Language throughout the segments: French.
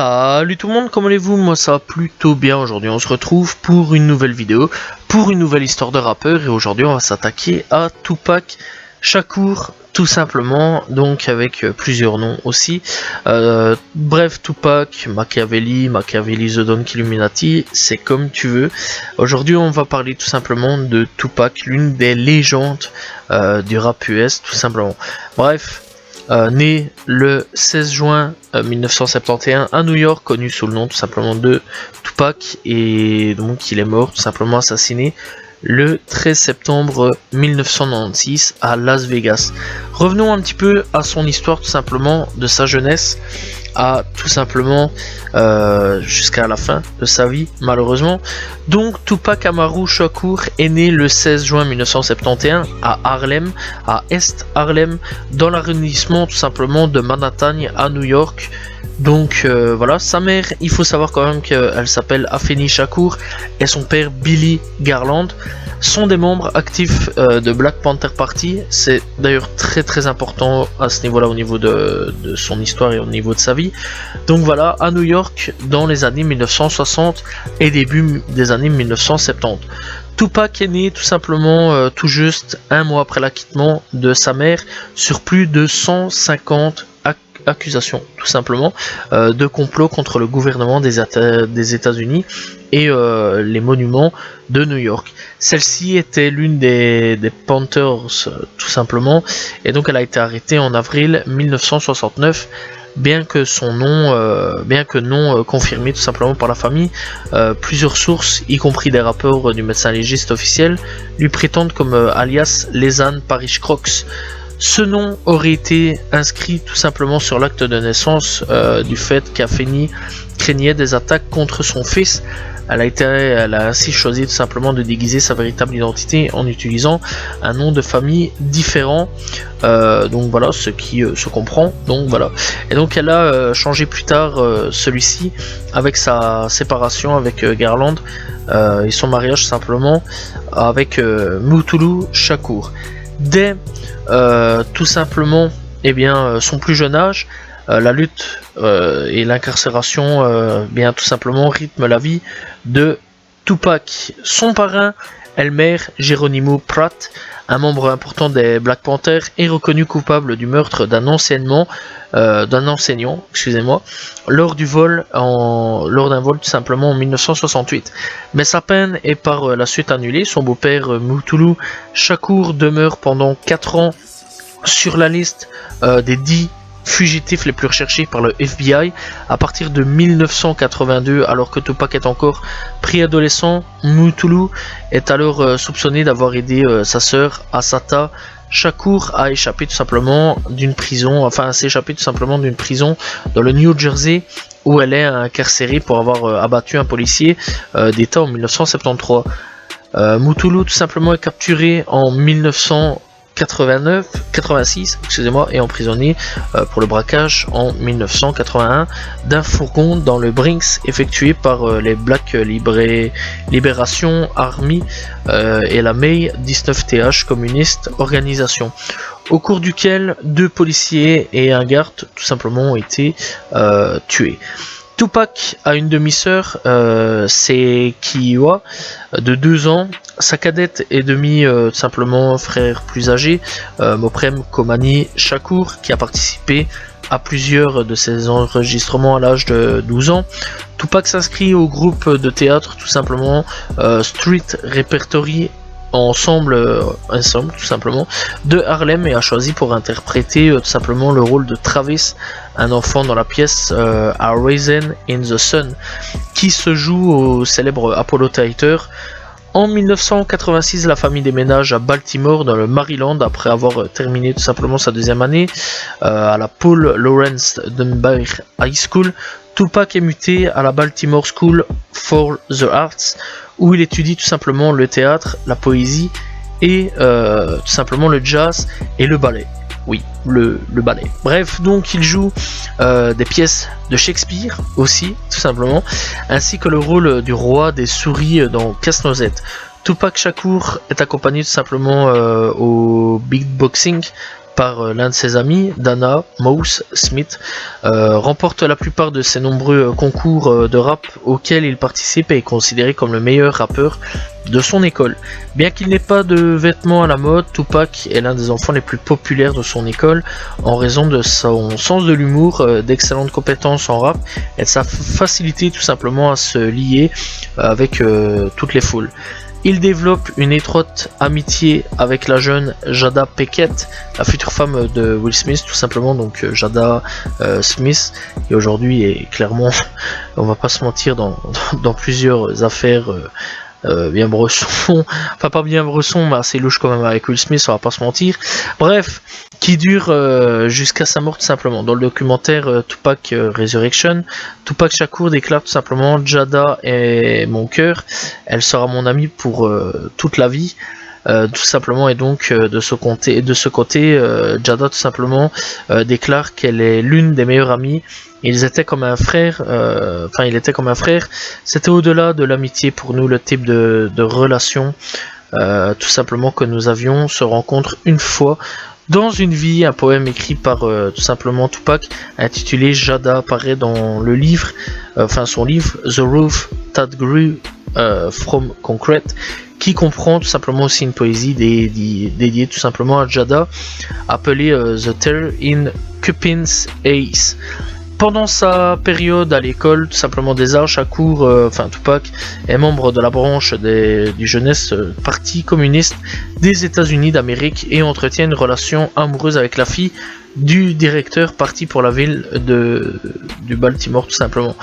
Salut tout le monde, comment allez-vous? Moi ça va plutôt bien. Aujourd'hui on se retrouve pour une nouvelle vidéo, pour une nouvelle histoire de rappeur. Et aujourd'hui on va s'attaquer à Tupac Shakur, tout simplement, donc avec plusieurs noms aussi. Bref, Tupac, Machiavelli, The Don Illuminati, c'est comme tu veux. Aujourd'hui on va parler tout simplement de Tupac, l'une des légendes du rap US, tout simplement. Bref. Né le 16 juin 1971 à New York, connu sous le nom tout simplement de Tupac, et donc il est mort tout simplement assassiné le 13 septembre 1996 à Las Vegas. Revenons un petit peu à son histoire tout simplement, de sa jeunesse à tout simplement jusqu'à la fin de sa vie malheureusement. Donc Tupac Amaru Shakur est né le 16 juin 1971 à Harlem, à East Harlem, dans l'arrondissement tout simplement de Manhattan à New York. Donc voilà, sa mère, il faut savoir quand même qu'elle s'appelle Afeni Shakur et son père Billy Garland sont des membres actifs de Black Panther Party. C'est d'ailleurs très important à ce niveau là, au niveau de son histoire et au niveau de sa vie. Donc voilà, à New York dans les années 1960 et début des années 1970. Tupac est né tout simplement tout juste un mois après l'acquittement de sa mère sur plus de 150 accusations tout simplement de complot contre le gouvernement des États-Unis et les monuments de New York. Celle-ci était l'une des Panthers tout simplement, et donc elle a été arrêtée en avril 1969, bien que non confirmé tout simplement par la famille. Plusieurs sources, y compris des rapports du médecin légiste officiel, lui prétendent comme alias Lesan Parish Crocs. Ce nom aurait été inscrit tout simplement sur l'acte de naissance du fait qu'Afeni craignait des attaques contre son fils. Elle a ainsi choisi tout simplement de déguiser sa véritable identité en utilisant un nom de famille différent. Donc voilà, ce qui se comprend. Donc voilà. Et donc elle a changé plus tard celui-ci avec sa séparation avec Garland et son mariage simplement avec Mutulu Shakur. Dès tout simplement son plus jeune âge, la lutte et l'incarcération bien tout simplement rythment la vie de Tupac. Son parrain, Elmer Geronimo Pratt, un membre important des Black Panthers, est reconnu coupable du meurtre d'un enseignant, lors d'un vol tout simplement en 1968. Mais sa peine est par la suite annulée. Son beau-père Mutulu Shakur demeure pendant 4 ans sur la liste des 10 fugitifs les plus recherchés par le FBI. À partir de 1982, alors que Tupac est encore préadolescent, Mutulu est alors soupçonné d'avoir aidé sa sœur Assata Shakur à échapper tout simplement d'une prison, dans le New Jersey, où elle est incarcérée pour avoir abattu un policier d'État en 1973. Mutulu tout simplement est capturé en 1986 et emprisonné pour le braquage en 1981 d'un fourgon dans le Bronx effectué par les Black Liberation Army et la May 19th Communist Organisation, au cours duquel 2 policiers et un garde tout simplement ont été tués. Tupac a une demi-sœur, c'est Kiwa, de 2 ans. Sa cadette et tout simplement frère plus âgé, Moprem Komani Shakur, qui a participé à plusieurs de ses enregistrements à l'âge de 12 ans. Tupac s'inscrit au groupe de théâtre tout simplement Street Repertory ensemble tout simplement de Harlem, et a choisi pour interpréter tout simplement le rôle de Travis, un enfant dans la pièce A Raisin in the Sun, qui se joue au célèbre Apollo Theater. En 1986, la famille déménage à Baltimore dans le Maryland après avoir terminé tout simplement sa 2e année à la Paul Laurence Dunbar High School. Tupac est muté à la Baltimore School for the Arts, où il étudie tout simplement le théâtre, la poésie et tout simplement le jazz et le ballet. Oui, le ballet. Bref, donc il joue des pièces de Shakespeare aussi, tout simplement, ainsi que le rôle du roi des souris dans Casse-Noisette. Tupac Shakur est accompagné tout simplement au beatboxing par l'un de ses amis, Dana Mouse Smith, remporte la plupart de ses nombreux concours de rap auxquels il participe et est considéré comme le meilleur rappeur de son école. Bien qu'il n'ait pas de vêtements à la mode, Tupac est l'un des enfants les plus populaires de son école en raison de son sens de l'humour, d'excellentes compétences en rap et de sa facilité tout simplement à se lier avec toutes les foules. Il développe une étroite amitié avec la jeune Jada Pinkett, la future femme de Will Smith, tout simplement. Donc Jada Smith, qui aujourd'hui est clairement, on va pas se mentir, dans plusieurs affaires bien bresson, enfin pas bien bresson, mais assez louche quand même avec Will Smith, on va pas se mentir. Bref, qui dure jusqu'à sa mort tout simplement. Dans le documentaire Tupac Resurrection, Tupac Shakur déclare tout simplement: Jada est mon cœur, elle sera mon amie pour toute la vie. Tout simplement, et donc de ce côté, Jada tout simplement déclare qu'elle est l'une des meilleures amies. Ils étaient comme un frère, il était comme un frère. C'était au-delà de l'amitié pour nous, le type de relation tout simplement que nous avions se rencontre une fois dans une vie. Un poème écrit par tout simplement Tupac intitulé Jada apparaît dans le livre, son livre The Roof That Grew From Concrete, qui comprend tout simplement aussi une poésie dédiée tout simplement à Jada, appelée The Terror in Cupid's Ace. Pendant sa période à l'école tout simplement des arts, Shakur, Tupac est membre de la branche du jeunesse parti communiste des États-Unis d'Amérique et entretient une relation amoureuse avec la fille du directeur parti pour la ville du Baltimore tout simplement.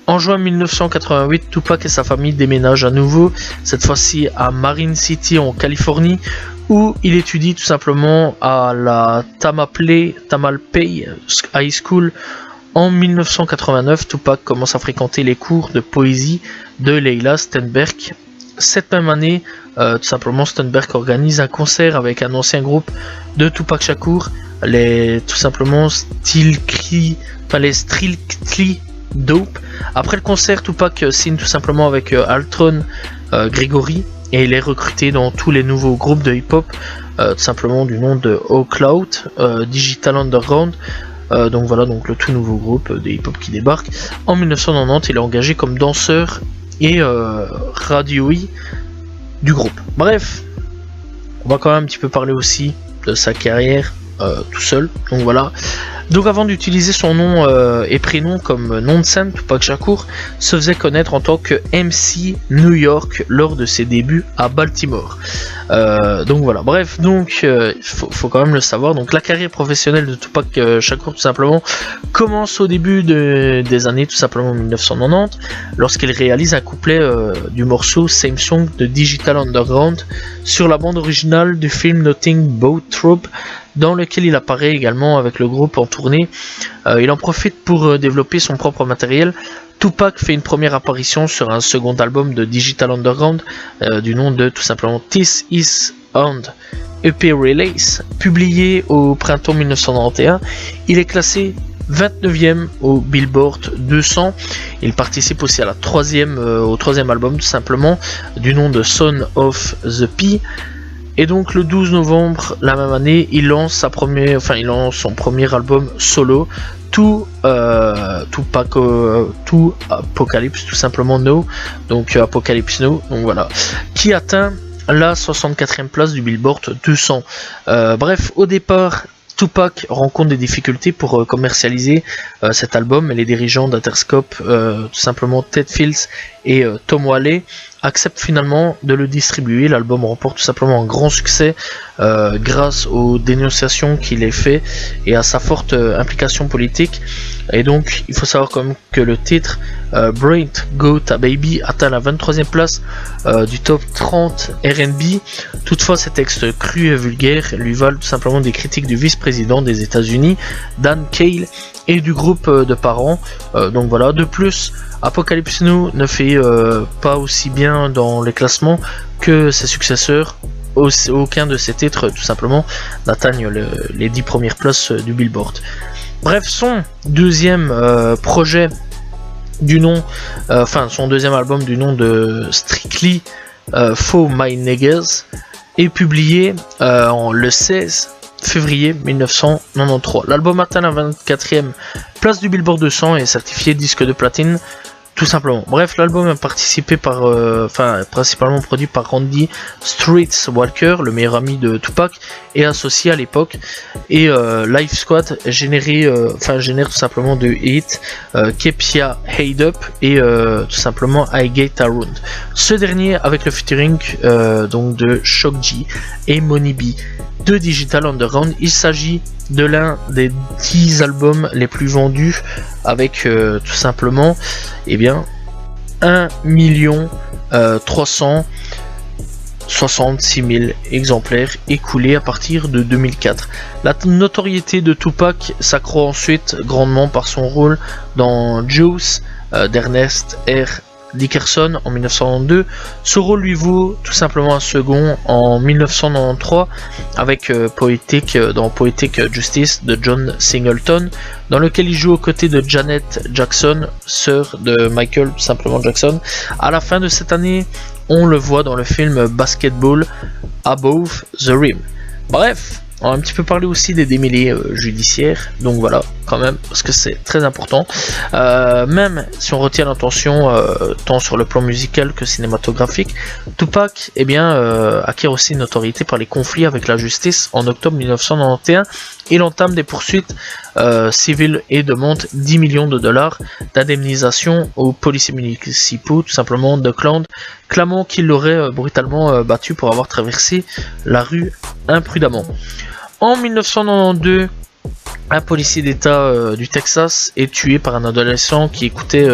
En juin 1988, Tupac et sa famille déménagent à nouveau, cette fois-ci à Marine City en Californie, où il étudie tout simplement à la Tamalpay High School. En 1989, Tupac commence à fréquenter les cours de poésie de Leila Steinberg. Cette même année, tout simplement, Steinberg organise un concert avec un ancien groupe de Tupac Shakur, les Strictly Dope. Après le concert, Tupac signe tout simplement avec Altron Gregory et il est recruté dans tous les nouveaux groupes de hip-hop, tout simplement du nom de O-Cloud, Digital Underground. Donc voilà, donc le tout nouveau groupe de hip-hop qui débarque. En 1990, il est engagé comme danseur et radioï du groupe. Bref, on va quand même un petit peu parler aussi de sa carrière tout seul. Donc voilà. Donc avant d'utiliser son nom et prénom comme nom de scène, Tupac Shakur se faisait connaître en tant que MC New York lors de ses débuts à Baltimore. Donc voilà, bref, donc faut quand même le savoir. Donc la carrière professionnelle de Tupac Shakur tout simplement commence au début des années tout simplement 1990 lorsqu'il réalise un couplet du morceau Same Song de Digital Underground sur la bande originale du film Nothing But Trouble, dans lequel il apparaît également avec le groupe en tournée. Il en profite pour développer son propre matériel. Tupac fait une première apparition sur un second album de Digital Underground du nom de tout simplement This Is On EP Release, publié au printemps 1991. Il est classé 29e au Billboard 200. Il participe aussi à au troisième album tout simplement du nom de Son of the P. Et donc le 12 novembre la même année, il lance son premier album solo, tout Apocalypse tout simplement No, donc Apocalypse No, donc voilà, qui atteint la 64e place du Billboard 200. Bref, au départ, Tupac rencontre des difficultés pour commercialiser cet album, et les dirigeants d'Interscope, tout simplement Ted Fields et Tom Whaley, acceptent finalement de le distribuer. L'album remporte tout simplement un grand succès grâce aux dénonciations qu'il a fait et à sa forte implication politique. Et donc il faut savoir quand même que le titre Brain Go Ta Baby atteint la 23e place du top 30 R&B. Toutefois, ces textes crus et vulgaires lui valent tout simplement des critiques du vice-président des États-Unis, Dan Cale, et du groupe de parents. Donc voilà. De plus, Apocalypse Now ne fait pas aussi bien dans les classements que ses successeurs. Aucun de ses titres tout simplement n'atteigne les 10 premières places du Billboard. Bref, son deuxième projet du nom, son deuxième album du nom de Strictly For My Niggas est publié le 16 février 1993. L'album atteint la 24e place du Billboard 200 et est certifié disque de platine, tout simplement. Bref, l'album est participé par, principalement produit par Randy Streets Walker, le meilleur ami de Tupac et associé à l'époque. Et Life Squad génère tout simplement deux hits, Keep Ya Head Up et tout simplement I Get Around. Ce dernier avec le featuring donc de Shock G et Money B de Digital Underground. Il s'agit de l'un des 10 albums les plus vendus avec tout simplement 1 366 000 exemplaires écoulés à partir de 2004. La notoriété de Tupac s'accroît ensuite grandement par son rôle dans Juice d'Ernest R. Dickerson en 1992. Ce rôle lui vaut tout simplement un second en 1993 avec Poetic Justice de John Singleton, dans lequel il joue aux côtés de Janet Jackson, sœur de Michael tout simplement Jackson. À la fin de cette année, on le voit dans le film Basketball Above the Rim. Bref, on va un petit peu parler aussi des démêlés judiciaires, donc voilà, quand même, parce que c'est très important. Même si on retient l'attention tant sur le plan musical que cinématographique, Tupac acquiert aussi une notoriété par les conflits avec la justice. En octobre 1991, il entame des poursuites civiles et demande 10 millions de dollars d'indemnisation aux policiers municipaux, tout simplement d'Oakland, clamant qu'il l'aurait brutalement battu pour avoir traversé la rue imprudemment. En 1992, un policier d'État du Texas est tué par un adolescent qui écoutait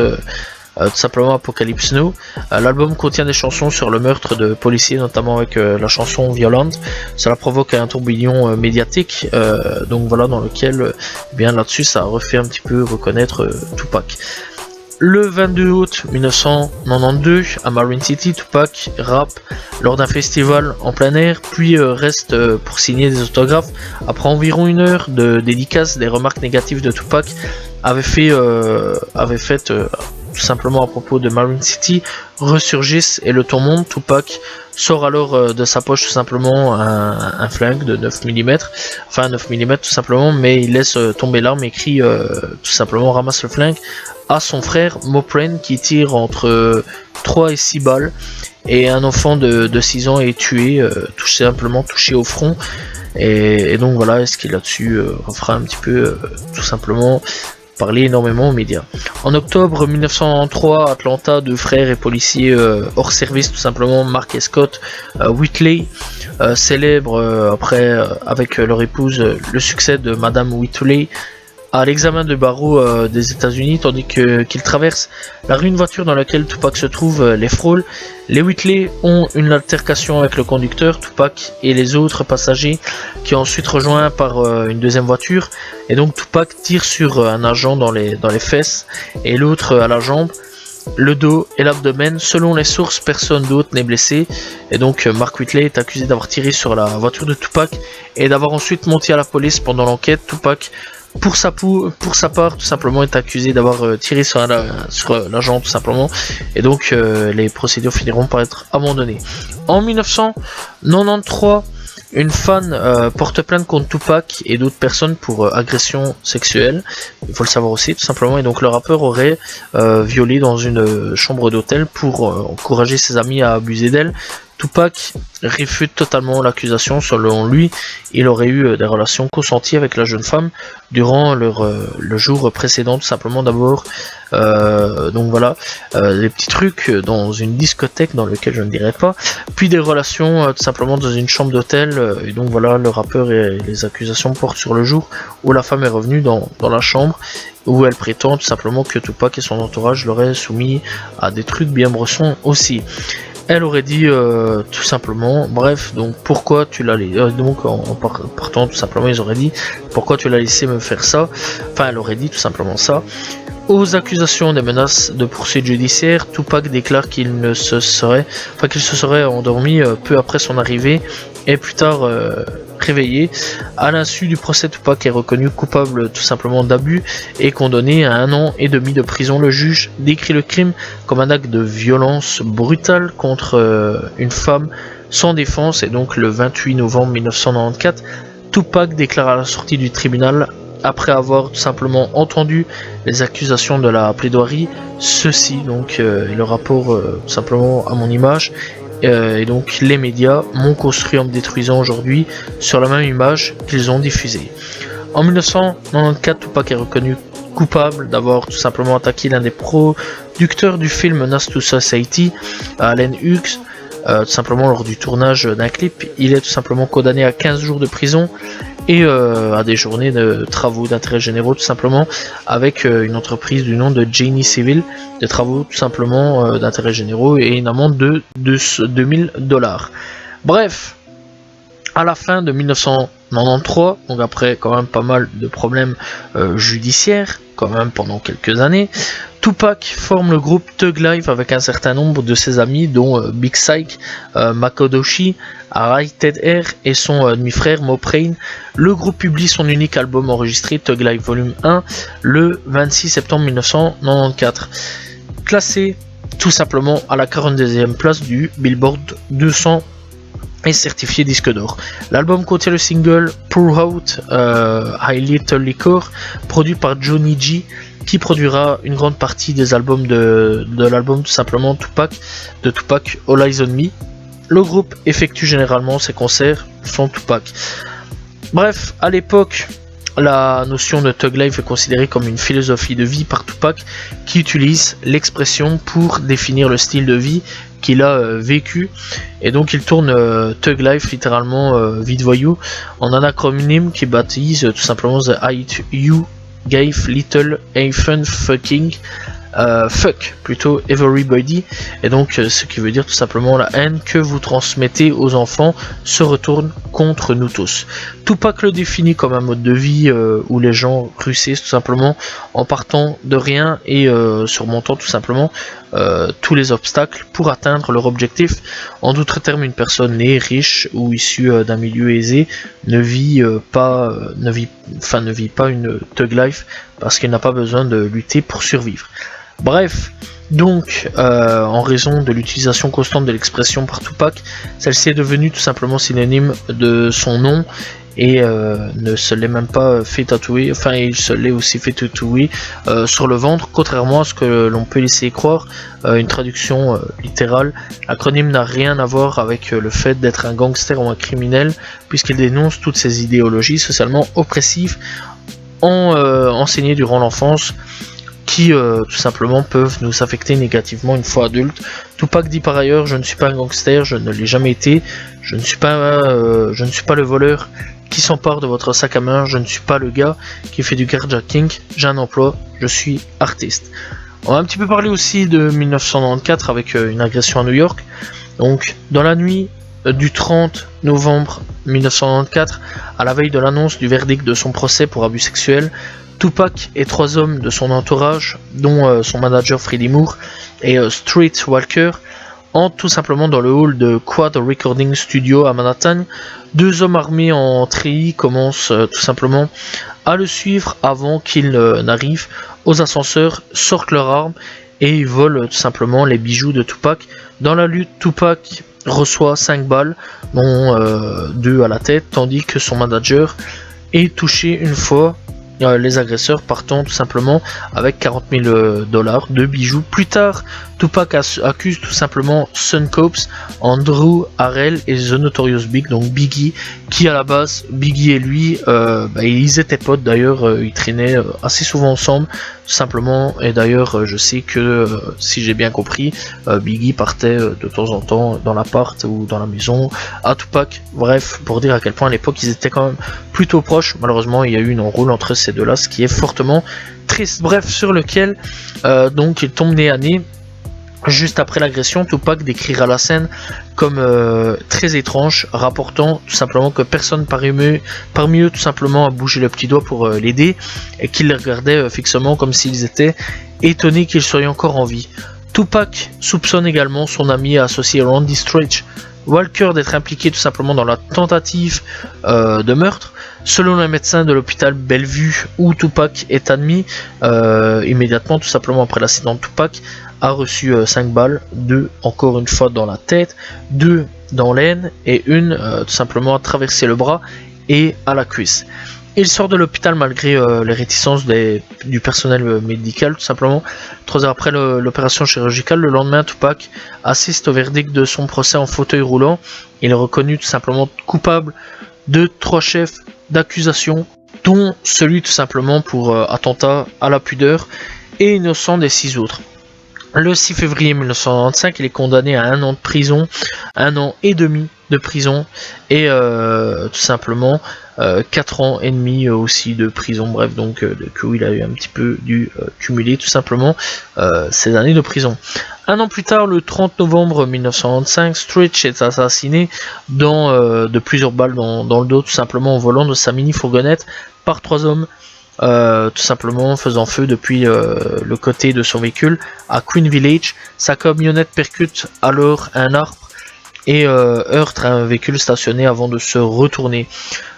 tout simplement Apocalypse Now. L'album contient des chansons sur le meurtre de policiers, notamment avec la chanson Violente. Cela provoque un tourbillon médiatique, donc voilà, dans lequel là-dessus ça refait un petit peu reconnaître Tupac. Le 22 août 1992, à Marin City, Tupac rappe lors d'un festival en plein air, puis reste pour signer des autographes. Après environ une heure de dédicace, des remarques négatives de Tupac avaient fait tout simplement à propos de Marin City ressurgissent et le ton monte. Tupac sort alors de sa poche tout simplement un flingue de 9 mm, enfin 9 mm tout simplement, mais il laisse tomber l'arme et crie tout simplement ramasse le flingue à son frère Mopren qui tire entre 3 et 6 balles, et un enfant de 6 ans est tué, tout simplement touché au front. Et donc voilà, ce qui là-dessus fera un petit peu tout simplement parler énormément aux médias. En octobre 1993, à Atlanta, deux frères et policiers hors service, tout simplement, Mark et Scott Whitley, célèbrent avec leur épouse le succès de Madame Whitley à l'examen de barreau des États-Unis, tandis qu'ils traversent la rue, une voiture dans laquelle Tupac se trouve les frôle. Les Whitley ont une altercation avec le conducteur, Tupac et les autres passagers, qui est ensuite rejoint par une deuxième voiture, et donc Tupac tire sur un agent dans les fesses et l'autre à la jambe, le dos et l'abdomen. Selon les sources, personne d'autre n'est blessé, et donc Mark Whitley est accusé d'avoir tiré sur la voiture de Tupac et d'avoir ensuite menti à la police pendant l'enquête. Tupac, pour sa part, tout simplement, est accusé d'avoir tiré sur l'agent, tout simplement, et donc les procédures finiront par être abandonnées. En 1993, une fan porte plainte contre Tupac et d'autres personnes pour agression sexuelle, il faut le savoir aussi, tout simplement, et donc le rappeur aurait violé dans une chambre d'hôtel pour encourager ses amis à abuser d'elle. Tupac réfute totalement l'accusation. Selon lui, il aurait eu des relations consenties avec la jeune femme durant le jour précédent, tout simplement. D'abord, donc voilà, des petits trucs dans une discothèque dans lequel je ne dirais pas, puis des relations tout simplement dans une chambre d'hôtel, et donc voilà, le rappeur et les accusations portent sur le jour où la femme est revenue dans la chambre, où elle prétend tout simplement que Tupac et son entourage l'auraient soumis à des trucs bien brossons aussi. Elle aurait dit tout simplement, bref, donc pourquoi tu l'as laissé, donc en partant tout simplement, ils auraient dit pourquoi tu l'as laissé me faire ça, enfin elle aurait dit tout simplement ça. Aux accusations des menaces de poursuite judiciaire, Tupac déclare qu'il se serait endormi peu après son arrivée et plus tard réveillé. À l'insu du procès, Tupac est reconnu coupable tout simplement d'abus et condamné à 1 an et demi de prison. Le juge décrit le crime comme un acte de violence brutale contre une femme sans défense, et donc le 28 novembre 1994, Tupac déclare à la sortie du tribunal, après avoir tout simplement entendu les accusations de la plaidoirie, ceci donc le rapport tout simplement à mon image, et donc les médias m'ont construit en me détruisant aujourd'hui sur la même image qu'ils ont diffusée. En 1994, Tupac est reconnu coupable d'avoir tout simplement attaqué l'un des producteurs du film Nas to Society, Allen Hughes, tout simplement lors du tournage d'un clip. Il est tout simplement condamné à 15 jours de prison et à des journées de travaux d'intérêt généraux tout simplement avec une entreprise du nom de Genie Civil, des travaux tout simplement d'intérêt généraux et une amende de $2000. Bref, à la fin de 1993, donc après quand même pas mal de problèmes judiciaires, quand même pendant quelques années, Tupac forme le groupe Thug Life avec un certain nombre de ses amis, dont Big Syke, Makodoshi, Rated Air et son demi-frère Moprain. Le groupe publie son unique album enregistré, Thug Life Volume 1, le 26 septembre 1994. Classé tout simplement à la 42e place du Billboard 200 est certifié disque d'or. L'album contient le single Pour Out I Little Liquor, produit par Johnny G, qui produira une grande partie des albums de l'album tout simplement Tupac, de Tupac All Eyes on Me. Le groupe effectue généralement ses concerts sans Tupac. Bref, à l'époque, la notion de Thug Life est considérée comme une philosophie de vie par Tupac, qui utilise l'expression pour définir le style de vie qu'il a vécu, et donc il tourne Thug Life littéralement vie de voyou en un acronyme qui baptise tout simplement The Hate You Gave Little Hyphen Fucking Fuck plutôt Everybody, et donc ce qui veut dire tout simplement la haine que vous transmettez aux enfants se retourne contre nous tous. Tupac le définit comme un mode de vie où les gens réussissent tout simplement en partant de rien et surmontant tout simplement tous les obstacles pour atteindre leur objectif. En d'autres termes, une personne née, riche ou issue d'un milieu aisé ne vit pas une thug life parce qu'elle n'a pas besoin de lutter pour survivre. Bref, donc en raison de l'utilisation constante de l'expression par Tupac, celle-ci est devenue tout simplement synonyme de son nom et ne se l'est même pas fait tatouer, enfin il se l'est aussi fait tatouer sur le ventre, contrairement à ce que l'on peut laisser croire, une traduction littérale. L'acronyme n'a rien à voir avec le fait d'être un gangster ou un criminel, puisqu'il dénonce toutes ces idéologies socialement oppressives enseignées durant l'enfance, qui tout simplement peuvent nous affecter négativement une fois adultes. Tupac dit par ailleurs: je ne suis pas un gangster, je ne l'ai jamais été, je ne suis pas le voleur qui s'empare de votre sac à main, je ne suis pas le gars qui fait du carjacking, j'ai un emploi, je suis artiste. On va un petit peu parler aussi de 1994 avec une agression à New York. Donc dans la nuit du 30 novembre 1994, à la veille de l'annonce du verdict de son procès pour abus sexuels, Tupac et 3 hommes de son entourage, dont son manager Freddie Moore et Street Walker, entrent tout simplement dans le hall de Quad Recording Studio à Manhattan. 2 hommes armés en treillis commencent tout simplement à le suivre avant qu'il n'arrive aux ascenseurs, sortent leurs armes et ils volent tout simplement les bijoux de Tupac. Dans la lutte, Tupac reçoit 5 balles, dont 2 à la tête, tandis que son manager est touché une fois, les agresseurs partant tout simplement avec $40 000 de bijoux. Plus tard, Tupac accuse tout simplement Sun Cops, Andrew Harrell et The Notorious Big, donc Biggie, qui à la base, Biggie et lui, ils étaient potes d'ailleurs, ils traînaient assez souvent ensemble, tout simplement, et d'ailleurs je sais que, si j'ai bien compris, Biggie partait de temps en temps dans l'appart ou dans la maison à Tupac. Bref, pour dire à quel point à l'époque ils étaient quand même plutôt proches. Malheureusement, il y a eu une enroule entre ces deux-là, ce qui est fortement triste. Bref, sur lequel donc il tombe nez à nez. Juste après l'agression, Tupac décrira la scène comme très étrange, rapportant tout simplement que personne parmi eux tout simplement a bougé le petit doigt pour l'aider et qu'il les regardait fixement comme s'ils étaient étonnés qu'il soit encore en vie. Tupac soupçonne également son ami et associé Randy Stretch Walker d'être impliqué tout simplement dans la tentative de meurtre. Selon un médecin de l'hôpital Bellevue où Tupac est admis, immédiatement tout simplement après l'accident, Tupac a reçu 5 balles, 2 encore une fois dans la tête, 2 dans l'aine et une tout simplement à traverser le bras et à la cuisse. Il sort de l'hôpital malgré les réticences du personnel médical, tout simplement. 3 heures après l'opération chirurgicale, le lendemain, Tupac assiste au verdict de son procès en fauteuil roulant. Il est reconnu tout simplement coupable de 3 chefs d'accusation, dont celui tout simplement pour attentat à la pudeur, et innocent des 6 autres. Le 6 février 1995, il est condamné à 1 an de prison, 1 an et demi de prison, et tout simplement 4 ans et demi aussi de prison. Bref, donc où il a eu un petit peu dû cumuler tout simplement ces années de prison. 1 an plus tard, le 30 novembre 1995, Stretch est assassiné de plusieurs balles dans le dos, tout simplement en volant de sa mini-fourgonnette par 3 hommes. Tout simplement faisant feu depuis le côté de son véhicule à Queen Village. Sa camionnette percute alors un arbre et heurte un véhicule stationné avant de se retourner.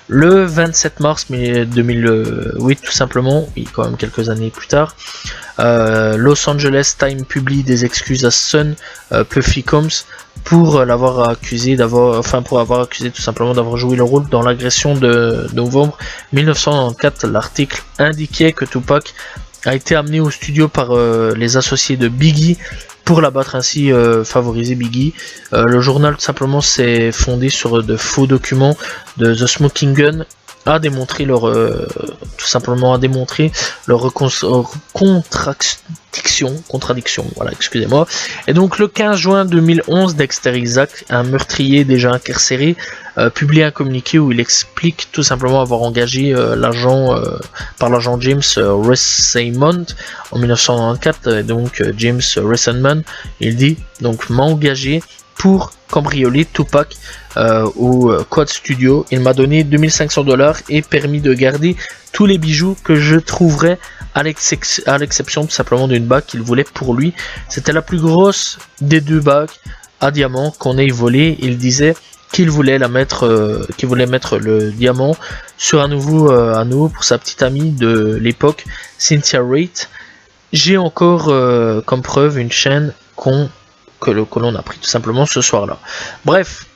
Le 27 mars 2008, tout simplement, et quand même quelques années plus tard, Los Angeles Times publie des excuses à Son Puffy Combs pour l'avoir accusé tout simplement d'avoir joué le rôle dans l'agression de novembre 1994. L'article indiquait que Tupac a été amené au studio par les associés de Biggie pour l'abattre, ainsi favoriser Biggie. Le journal tout simplement s'est fondé sur de faux documents de The Smoking Gun, a démontré leur contradiction, voilà, excusez-moi. Et donc le 15 juin 2011, Dexter Isaac, un meurtrier déjà incarcéré, publie un communiqué où il explique tout simplement avoir engagé l'agent James Ressamond en 1994, et donc James Ressamond, il dit donc m'a engagé pour cambrioler Tupac au Quad Studio. Il m'a donné $2500 et permis de garder tous les bijoux que je trouverais, à l'exception tout simplement d'une bague qu'il voulait pour lui. C'était la plus grosse des 2 bagues à diamant qu'on ait volé. Il disait qu'il voulait mettre le diamant sur un nouveau anneau pour sa petite amie de l'époque, Cynthia Raitt. J'ai encore comme preuve une chaîne que l'on a pris tout simplement ce soir-là. Bref,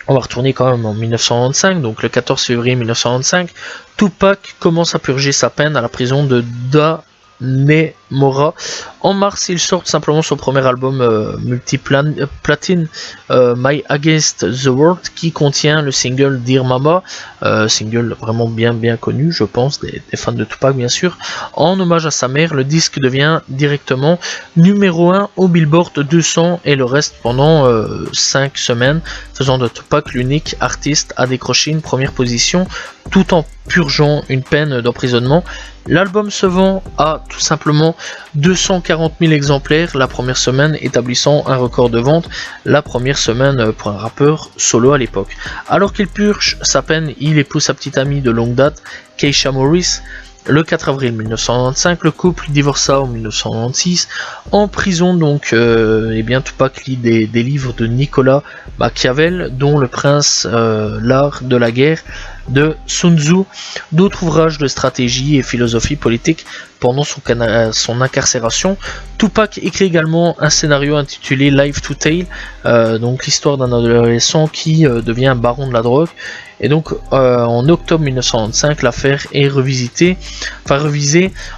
on va retourner quand même en 1995, donc le 14 février 1995, Tupac commence à purger sa peine à la prison de Dannemora. En mars, il sort tout simplement son premier album multiplatine, My Against the World, qui contient le single Dear Mama, single vraiment bien connu, je pense, des fans de Tupac bien sûr. En hommage à sa mère, le disque devient directement numéro 1 au Billboard 200 et le reste pendant 5 semaines, faisant de Tupac l'unique artiste à décrocher une première position tout en purgeant une peine d'emprisonnement. L'album se vend à tout simplement 240 000 exemplaires la première semaine, établissant un record de vente la première semaine pour un rappeur solo à l'époque. Alors qu'il purge sa peine, il épouse sa petite amie de longue date, Keisha Morris. Le 4 avril 1995, le couple divorça en 1996. En prison, donc, Tupac lit des livres de Nicolas Machiavel, dont Le Prince, l'art de la guerre, de Sun Tzu, d'autres ouvrages de stratégie et philosophie politique pendant son incarcération. Tupac écrit également un scénario intitulé Life to Tell, donc l'histoire d'un adolescent qui devient un baron de la drogue. Et donc en octobre 1995, l'affaire est revisée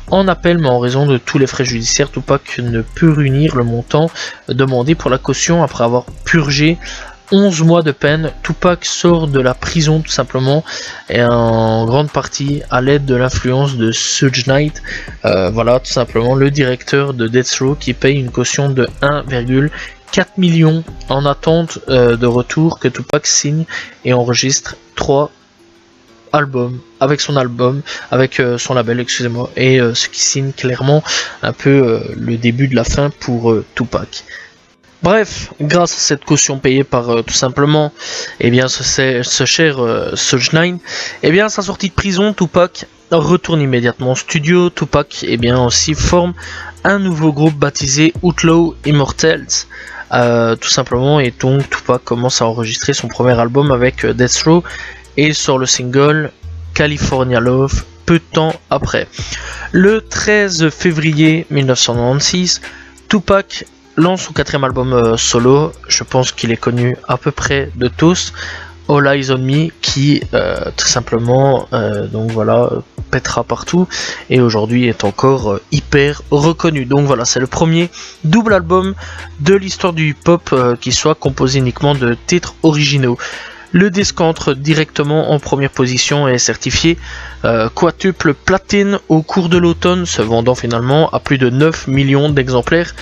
en appel, mais en raison de tous les frais judiciaires, Tupac ne peut réunir le montant demandé pour la caution après avoir purgé 11 mois de peine. Tupac sort de la prison tout simplement, et en grande partie à l'aide de l'influence de Suge Knight, voilà tout simplement le directeur de Death Row, qui paye une caution de 1,4 million en attente de retour que Tupac signe et enregistre 3 albums avec son label, excusez-moi, et ce qui signe clairement un peu le début de la fin pour Tupac. Bref, grâce à cette caution payée par tout simplement ce cher Suge Knight, sa sortie de prison, Tupac retourne immédiatement au studio. Tupac aussi forme un nouveau groupe baptisé Outlaw Immortals, tout simplement, et donc Tupac commence à enregistrer son premier album avec Death Row et sort le single California Love peu de temps après. Le 13 février 1996, Tupac lance son 4e album solo. Je pense qu'il est connu à peu près de tous. All Eyes on Me qui tout simplement donc voilà pètera partout et aujourd'hui est encore hyper reconnu. Donc voilà, c'est le premier double album de l'histoire du hip-hop qui soit composé uniquement de titres originaux. Le disque entre directement en première position et est certifié quadruple platine au cours de l'automne, se vendant finalement à plus de 9 millions d'exemplaires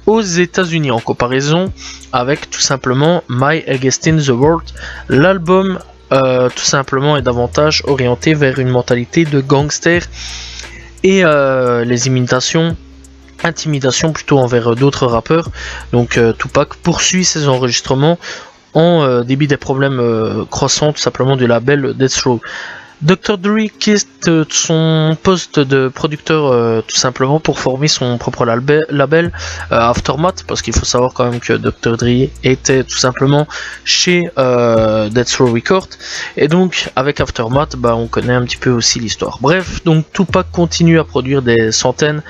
aux États-Unis. En comparaison avec tout simplement My Against the World, l'album tout simplement est davantage orienté vers une mentalité de gangster et les intimidations plutôt envers d'autres rappeurs. Donc Tupac poursuit ses enregistrements en débit des problèmes croissants tout simplement du label Death Row. Dr. Dre quitte son poste de producteur tout simplement pour former son propre label Aftermath, parce qu'il faut savoir quand même que Dr. Dre était tout simplement chez Death Row Records, et donc avec Aftermath on connaît un petit peu aussi l'histoire. Bref, donc Tupac continue à produire des centaines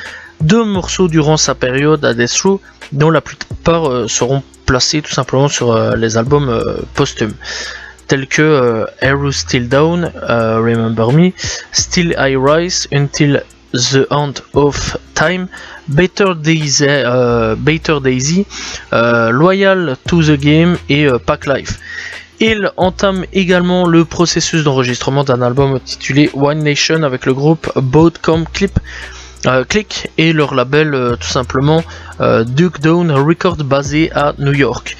de morceaux durant sa période à Death Row, dont la plupart seront placés tout simplement sur les albums posthumes tels que Arrow Still Down, Remember Me, Still I Rise, Until the End of Time, Better Daisy, Loyal to the Game et Pack Life. Il entame également le processus d'enregistrement d'un album intitulé One Nation avec le groupe Boatcom Click et leur label tout simplement Duke Down Records basé à New York.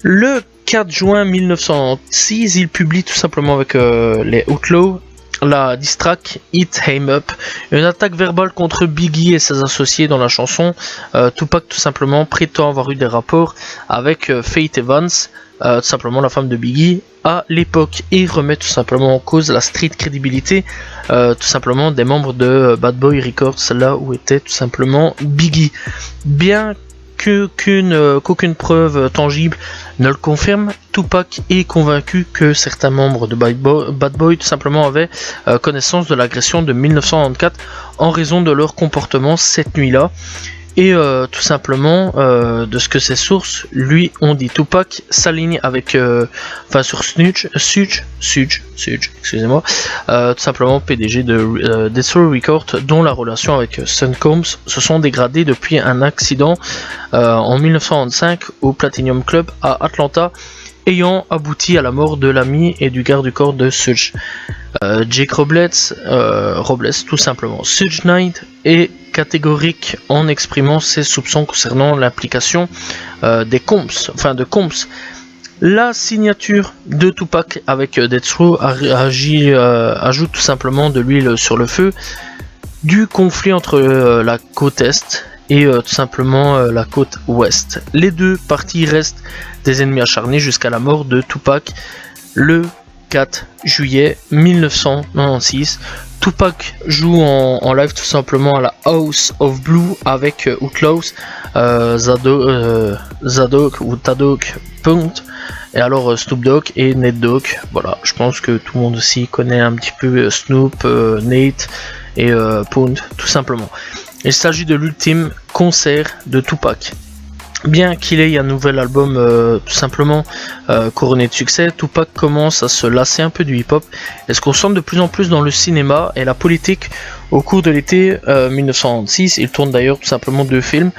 Le 4 juin 1906, il publie tout simplement avec les Outlaws la diss track Hit Aim Up, une attaque verbale contre Biggie et ses associés dans la chanson. Tupac tout simplement prétend avoir eu des rapports avec Faith Evans, tout simplement la femme de Biggie à l'époque, et remet tout simplement en cause la street crédibilité tout simplement des membres de Bad Boy Records, là où était tout simplement Biggie. Bien qu'aucune preuve tangible ne le confirme, Tupac est convaincu que certains membres de Bad Boy tout simplement avaient connaissance de l'agression de 1994 en raison de leur comportement cette nuit-là. Et tout simplement de ce que ses sources lui ont dit. Tupac s'aligne avec sur Suge, excusez-moi, tout simplement PDG de Death Row Records, dont la relation avec Sean Combs se sont dégradées depuis un accident en 1995 au Platinum Club à Atlanta, ayant abouti à la mort de l'ami et du garde du corps de Suge, Jake Robles tout simplement. Suge Knight est catégorique en exprimant ses soupçons concernant l'implication de Combs. La signature de Tupac avec Death Row ajoute tout simplement de l'huile sur le feu du conflit entre la côte Est et tout simplement la côte Ouest. Les deux parties restent des ennemis acharnés jusqu'à la mort de Tupac le 4 juillet 1996. Tupac joue en live tout simplement à la House of Blue avec Outlaws, Zadok ou Tadok Punt, et alors Snoop Dogg et Nate Dogg. Voilà, je pense que tout le monde aussi connaît un petit peu Snoop, Nate et Punt tout simplement. Il s'agit de l'ultime concert de Tupac. Bien qu'il ait un nouvel album tout simplement couronné de succès, Tupac commence à se lasser un peu du hip-hop et se concentre de plus en plus dans le cinéma et la politique. Au cours de l'été 1996, il tourne d'ailleurs tout simplement 2 films,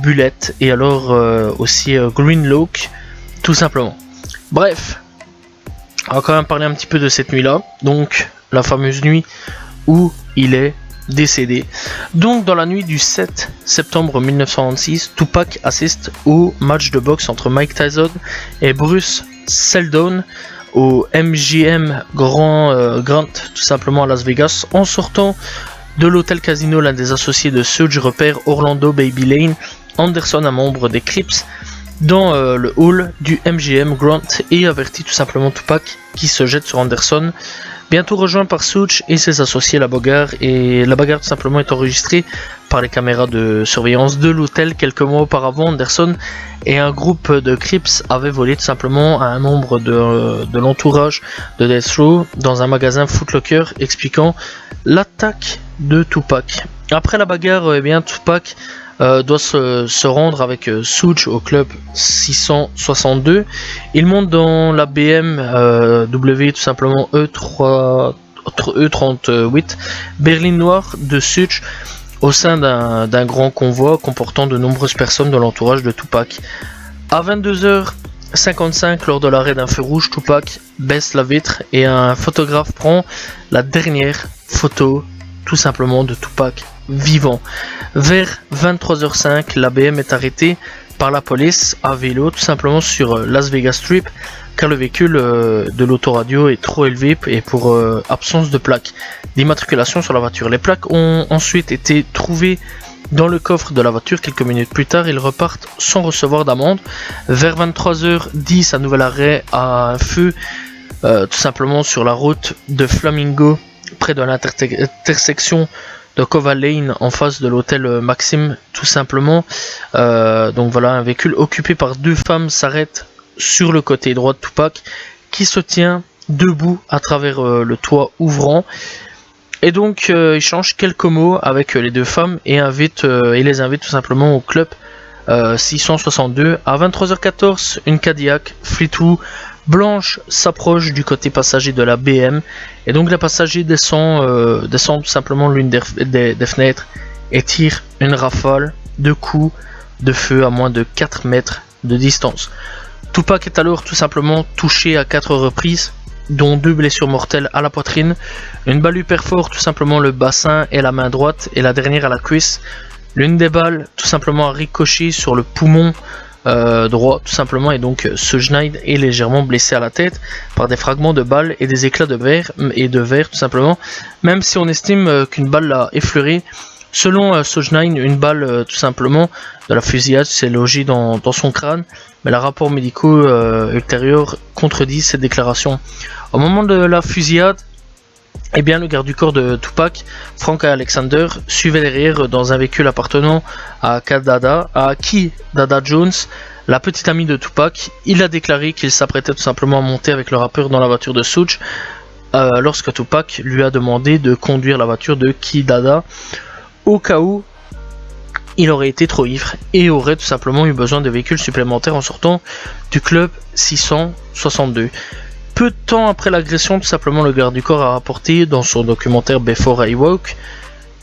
Bullet et alors aussi Green Look, tout simplement. Bref, on va quand même parler un petit peu de cette nuit-là, donc la fameuse nuit où il est décédé. Donc dans la nuit du 7 septembre 1996, Tupac assiste au match de boxe entre Mike Tyson et Bruce Seldon au MGM Grant tout simplement à Las Vegas. En sortant de l'hôtel casino, l'un des associés de Suge repère Orlando Baby Lane Anderson, un membre des Crips, dans le hall du MGM Grant, et avertit tout simplement Tupac qui se jette sur Anderson. Bientôt rejoint par Suge et ses associés, la bagarre tout simplement est enregistrée par les caméras de surveillance de l'hôtel. Quelques mois auparavant, Anderson et un groupe de Crips avaient volé tout simplement à un membre de l'entourage de Death Row dans un magasin Foot Locker, expliquant l'attaque de Tupac. Après la bagarre, Tupac doit se rendre avec Suge au club 662. Il monte dans la BMW tout simplement E38 berline noire de Suge au sein d'un grand convoi comportant de nombreuses personnes de l'entourage de Tupac. À 22h55, lors de l'arrêt d'un feu rouge, Tupac baisse la vitre et un photographe prend la dernière photo tout simplement de Tupac vivant. Vers 23h05, la BM est arrêtée par la police à vélo tout simplement sur Las Vegas Strip car le véhicule de l'autoradio est trop élevé et pour absence de plaques d'immatriculation sur la voiture. Les plaques ont ensuite été trouvées dans le coffre de la voiture. Quelques minutes plus tard, ils repartent sans recevoir d'amende. Vers 23h10, un nouvel arrêt à un feu tout simplement sur la route de Flamingo près de l'intersection de Cova Lane en face de l'hôtel Maxim tout simplement. Donc voilà, un véhicule occupé par deux femmes s'arrête sur le côté droit de Tupac qui se tient debout à travers le toit ouvrant. Et donc il change quelques mots avec les deux femmes et les invite tout simplement au club 662. À 23h14, une Cadillac Fleetwood blanche s'approche du côté passager de la BM et donc les passagers descendent tout simplement l'une des fenêtres et tirent une rafale de coups de feu à moins de 4 mètres de distance. Tupac est alors tout simplement touché à 4 reprises, dont 2 blessures mortelles à la poitrine. Une balle lui perfore tout simplement le bassin et la main droite et la dernière à la cuisse. L'une des balles tout simplement a ricoché sur le poumon droit tout simplement et donc Suge Knight est légèrement blessé à la tête par des fragments de balles et des éclats de verre tout simplement, même si on estime qu'une balle l'a effleuré. Selon Suge Knight, une balle tout simplement de la fusillade s'est logée dans son crâne, mais les rapports médicaux ultérieurs contredisent cette déclaration. Au moment de la fusillade, eh bien, le garde du corps de Tupac, Frank Alexander, suivait derrière dans un véhicule appartenant à Kidada Jones, la petite amie de Tupac. Il a déclaré qu'il s'apprêtait tout simplement à monter avec le rappeur dans la voiture de Suge lorsque Tupac lui a demandé de conduire la voiture de Kidada au cas où il aurait été trop ivre et aurait tout simplement eu besoin de véhicules supplémentaires en sortant du club 662. Peu de temps après l'agression, tout simplement, le garde du corps a rapporté dans son documentaire Before I Walk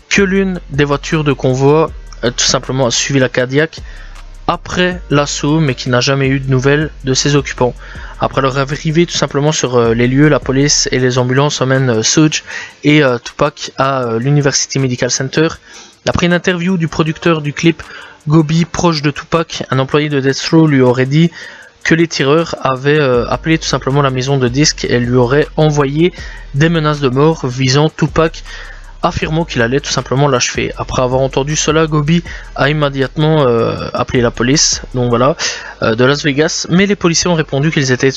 que l'une des voitures de convoi tout simplement a suivi la Cadillac après l'assaut, mais qui n'a jamais eu de nouvelles de ses occupants. Après leur arrivée tout simplement sur les lieux, la police et les ambulances emmènent Suge et Tupac à l'University Medical Center. D'après une interview du producteur du clip, Gobi, proche de Tupac, un employé de Death Row lui aurait dit que les tireurs avaient appelé tout simplement la maison de disques et lui auraient envoyé des menaces de mort visant Tupac, affirmant qu'il allait tout simplement l'achever. Après avoir entendu cela, Gobi a immédiatement appelé la police, donc voilà, de Las Vegas, mais les policiers ont répondu qu'ils étaient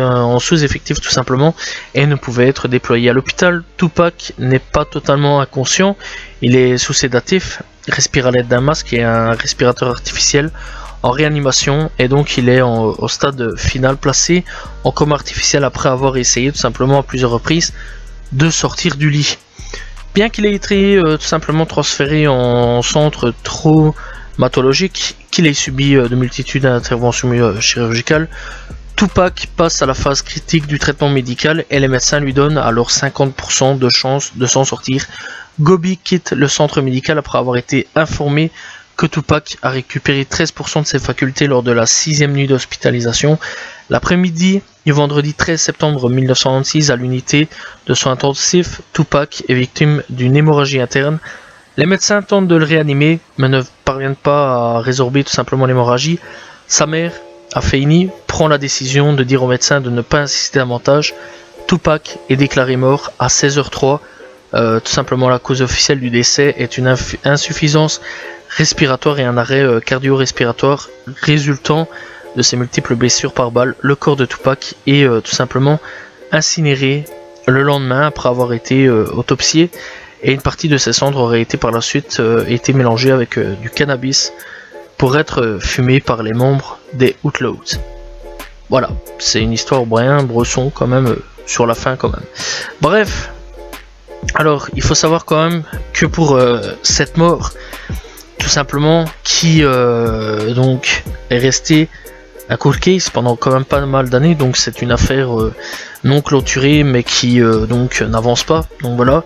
en sous-effectif tout simplement et ne pouvaient être déployés à l'hôpital. Tupac n'est pas totalement inconscient, il est sous sédatif, respire à l'aide d'un masque et un respirateur artificiel en réanimation et donc il est au stade final, placé en coma artificiel après avoir essayé tout simplement à plusieurs reprises de sortir du lit. Bien qu'il ait été tout simplement transféré en centre traumatologique, qu'il ait subi de multitudes d'interventions chirurgicales, Tupac passe à la phase critique du traitement médical et les médecins lui donnent alors 50% de chance de s'en sortir. Gobi quitte le centre médical après avoir été informé que Tupac a récupéré 13% de ses facultés lors de la 6e nuit d'hospitalisation. L'après-midi du vendredi 13 septembre 1996, à l'unité de soins intensifs, Tupac est victime d'une hémorragie interne. Les médecins tentent de le réanimer, mais ne parviennent pas à résorber tout simplement l'hémorragie. Sa mère, Afeni, prend la décision de dire aux médecins de ne pas insister davantage. Tupac est déclaré mort à 16h03. Tout simplement, la cause officielle du décès est une insuffisance respiratoire et un arrêt cardio-respiratoire résultant de ses multiples blessures par balle. Le corps de Tupac est tout simplement incinéré le lendemain après avoir été autopsié et une partie de ses cendres aurait été par la suite été mélangée avec du cannabis pour être fumée par les membres des Outlaws. Voilà, c'est une histoire bien bresson quand même sur la fin quand même. Bref, alors il faut savoir quand même que pour cette mort, tout tout simplement, qui donc est resté un cold case pendant quand même pas mal d'années, donc c'est une affaire non clôturée mais qui donc n'avance pas, donc voilà.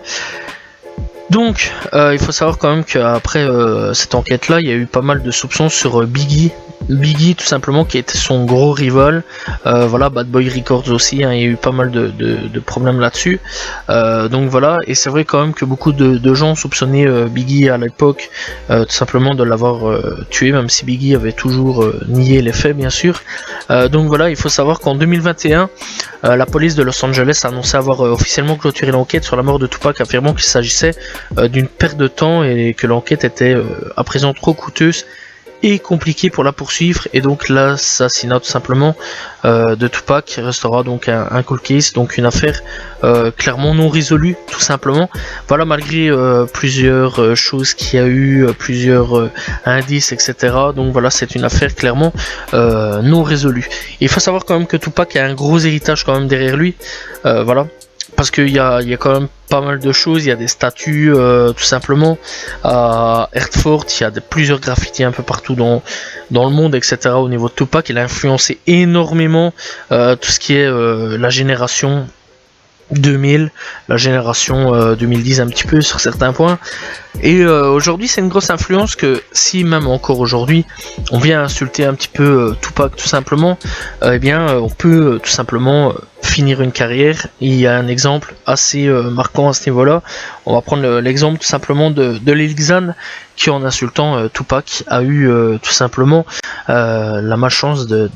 Donc il faut savoir quand même qu'après cette enquête là, il y a eu pas mal de soupçons sur Biggie tout simplement, qui était son gros rival. Voilà, Bad Boy Records aussi, hein, il y a eu pas mal de problèmes là-dessus. Donc voilà, et c'est vrai quand même que beaucoup de gens soupçonnaient Biggie à l'époque tout simplement de l'avoir tué, même si Biggie avait toujours nié les faits bien sûr. Donc voilà, il faut savoir qu'en 2021, la police de Los Angeles a annoncé avoir officiellement clôturé l'enquête sur la mort de Tupac, affirmant qu'il s'agissait d'une perte de temps et que l'enquête était à présent trop coûteuse et compliqué pour la poursuivre, et donc l'assassinat tout simplement de Tupac restera donc un cold case, donc une affaire clairement non résolue tout simplement. Voilà, malgré plusieurs choses qu'il y a eu, plusieurs indices, etc. Donc voilà, c'est une affaire clairement non résolue. Et il faut savoir quand même que Tupac a un gros héritage quand même derrière lui, voilà. Parce qu'il y a quand même pas mal de choses, il y a des statues tout simplement à Hertford, il y a plusieurs graffitis un peu partout dans le monde, etc. Au niveau de Tupac, il a influencé énormément tout ce qui est la génération 2000, la génération 2010 un petit peu sur certains points. Et aujourd'hui c'est une grosse influence que si même encore aujourd'hui on vient insulter un petit peu Tupac tout simplement, eh bien on peut tout simplement finir une carrière. Il y a un exemple assez marquant à ce niveau là. On va prendre l'exemple tout simplement de Lil Xan, qui en insultant Tupac a eu tout simplement la malchance de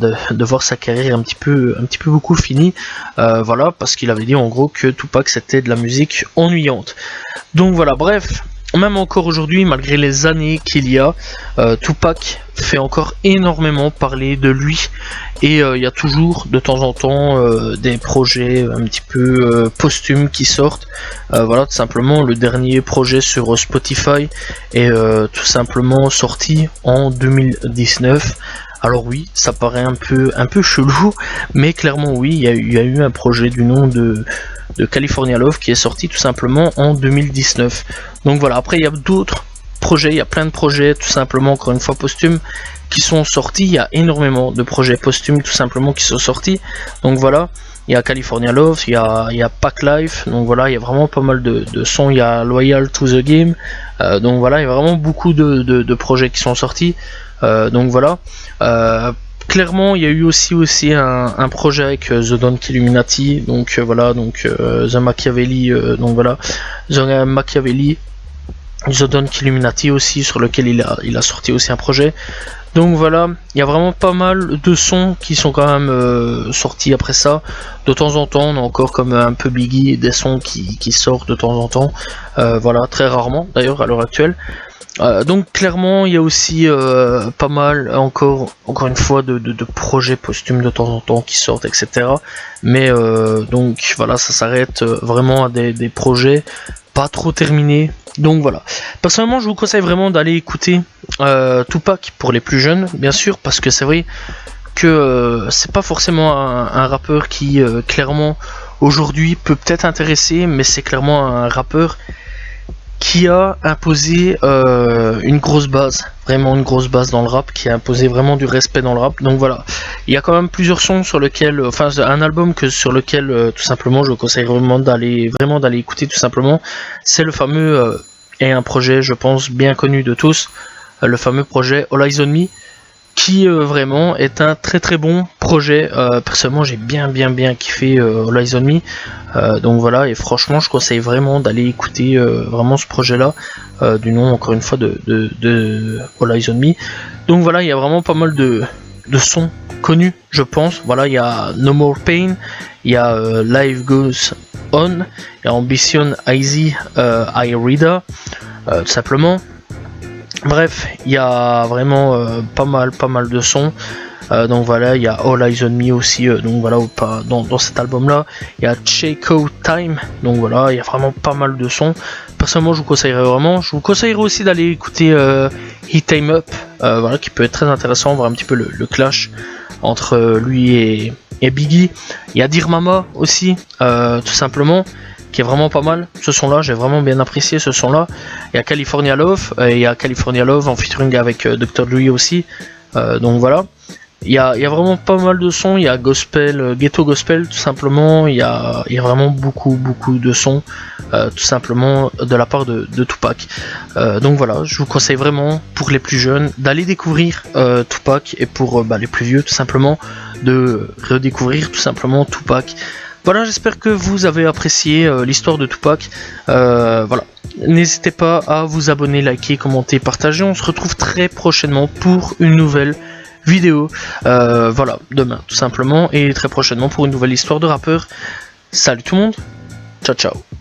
voir sa carrière un petit peu beaucoup finie, voilà, parce qu'il avait dit en gros que Tupac c'était de la musique ennuyante. Donc voilà, bref, même encore aujourd'hui, malgré les années qu'il y a, Tupac fait encore énormément parler de lui, et il y a toujours de temps en temps des projets un petit peu posthumes qui sortent. Voilà, tout simplement le dernier projet sur Spotify est tout simplement sorti en 2019. Alors oui, ça paraît un peu chelou, mais clairement oui, il y a eu un projet du nom de California Love qui est sorti tout simplement en 2019. Donc voilà, après il y a d'autres projets, il y a plein de projets tout simplement, encore une fois posthumes, qui sont sortis. Il y a énormément de projets posthumes tout simplement qui sont sortis. Donc voilà, il y a California Love, il y a Pac Life, donc voilà, il y a vraiment pas mal de sons. Il y a Loyal to the Game, donc voilà, il y a vraiment beaucoup de projets qui sont sortis. Donc voilà, clairement il y a eu aussi un projet avec The Don Illuminati, donc voilà, donc The Machiavelli, donc voilà, The Machiavelli, The Don Illuminati aussi, sur lequel il a sorti aussi un projet. Donc voilà, il y a vraiment pas mal de sons qui sont quand même sortis après ça. De temps en temps, on a encore comme un peu Biggie des sons qui sortent de temps en temps. Voilà, très rarement d'ailleurs à l'heure actuelle. Donc clairement, il y a aussi pas mal encore une fois de projets posthumes de temps en temps qui sortent, etc. Mais donc voilà, ça s'arrête vraiment à des projets pas trop terminés. Donc voilà, personnellement je vous conseille vraiment d'aller écouter Tupac pour les plus jeunes, bien sûr, parce que c'est vrai que c'est pas forcément un rappeur qui clairement aujourd'hui peut peut-être intéresser, mais c'est clairement un rappeur qui a imposé une grosse base, vraiment une grosse base dans le rap, qui a imposé vraiment du respect dans le rap. Donc voilà, il y a quand même plusieurs sons sur lesquels, enfin un album sur lequel tout simplement je vous conseille vraiment d'aller écouter tout simplement. C'est le fameux et un projet je pense bien connu de tous, le fameux projet All Eyes on Me, qui vraiment est un très très bon projet. Personnellement j'ai bien kiffé All Eyes on Me, donc voilà, et franchement je conseille vraiment d'aller écouter vraiment ce projet là, du nom encore une fois de All Eyes on Me. Donc voilà, il y a vraiment pas mal de sons connus je pense. Voilà, il y a No More Pain, il y a Life Goes On, il y a Ambition Easy, I Reader, tout simplement. Bref, il y a vraiment pas mal de sons. Donc voilà, il y a All Eyes on Me aussi, donc voilà, dans cet album là. Il y a Checo Time, donc voilà, il y a vraiment pas mal de sons. Personnellement je vous conseillerais vraiment. Je vous conseillerais aussi d'aller écouter Hit Time Up, voilà, qui peut être très intéressant, voir un petit peu le clash entre lui et Biggie. Il y a Dear Mama aussi, tout simplement, qui est vraiment pas mal. Ce son là, j'ai vraiment bien apprécié ce son là. Il y a California Love, il y a California Love en featuring avec Dr. Dre aussi. Donc voilà. Il y a vraiment pas mal de sons, il y a Gospel, Ghetto Gospel tout simplement, il y a vraiment beaucoup de sons tout simplement de la part de Tupac. Donc voilà, je vous conseille vraiment pour les plus jeunes d'aller découvrir Tupac et pour les plus vieux tout simplement de redécouvrir tout simplement Tupac. Voilà, j'espère que vous avez apprécié l'histoire de Tupac. Voilà. N'hésitez pas à vous abonner, liker, commenter, partager. On se retrouve très prochainement pour une nouvelle vidéo, voilà, demain tout simplement, et très prochainement pour une nouvelle histoire de rappeur. Salut tout le monde, ciao ciao.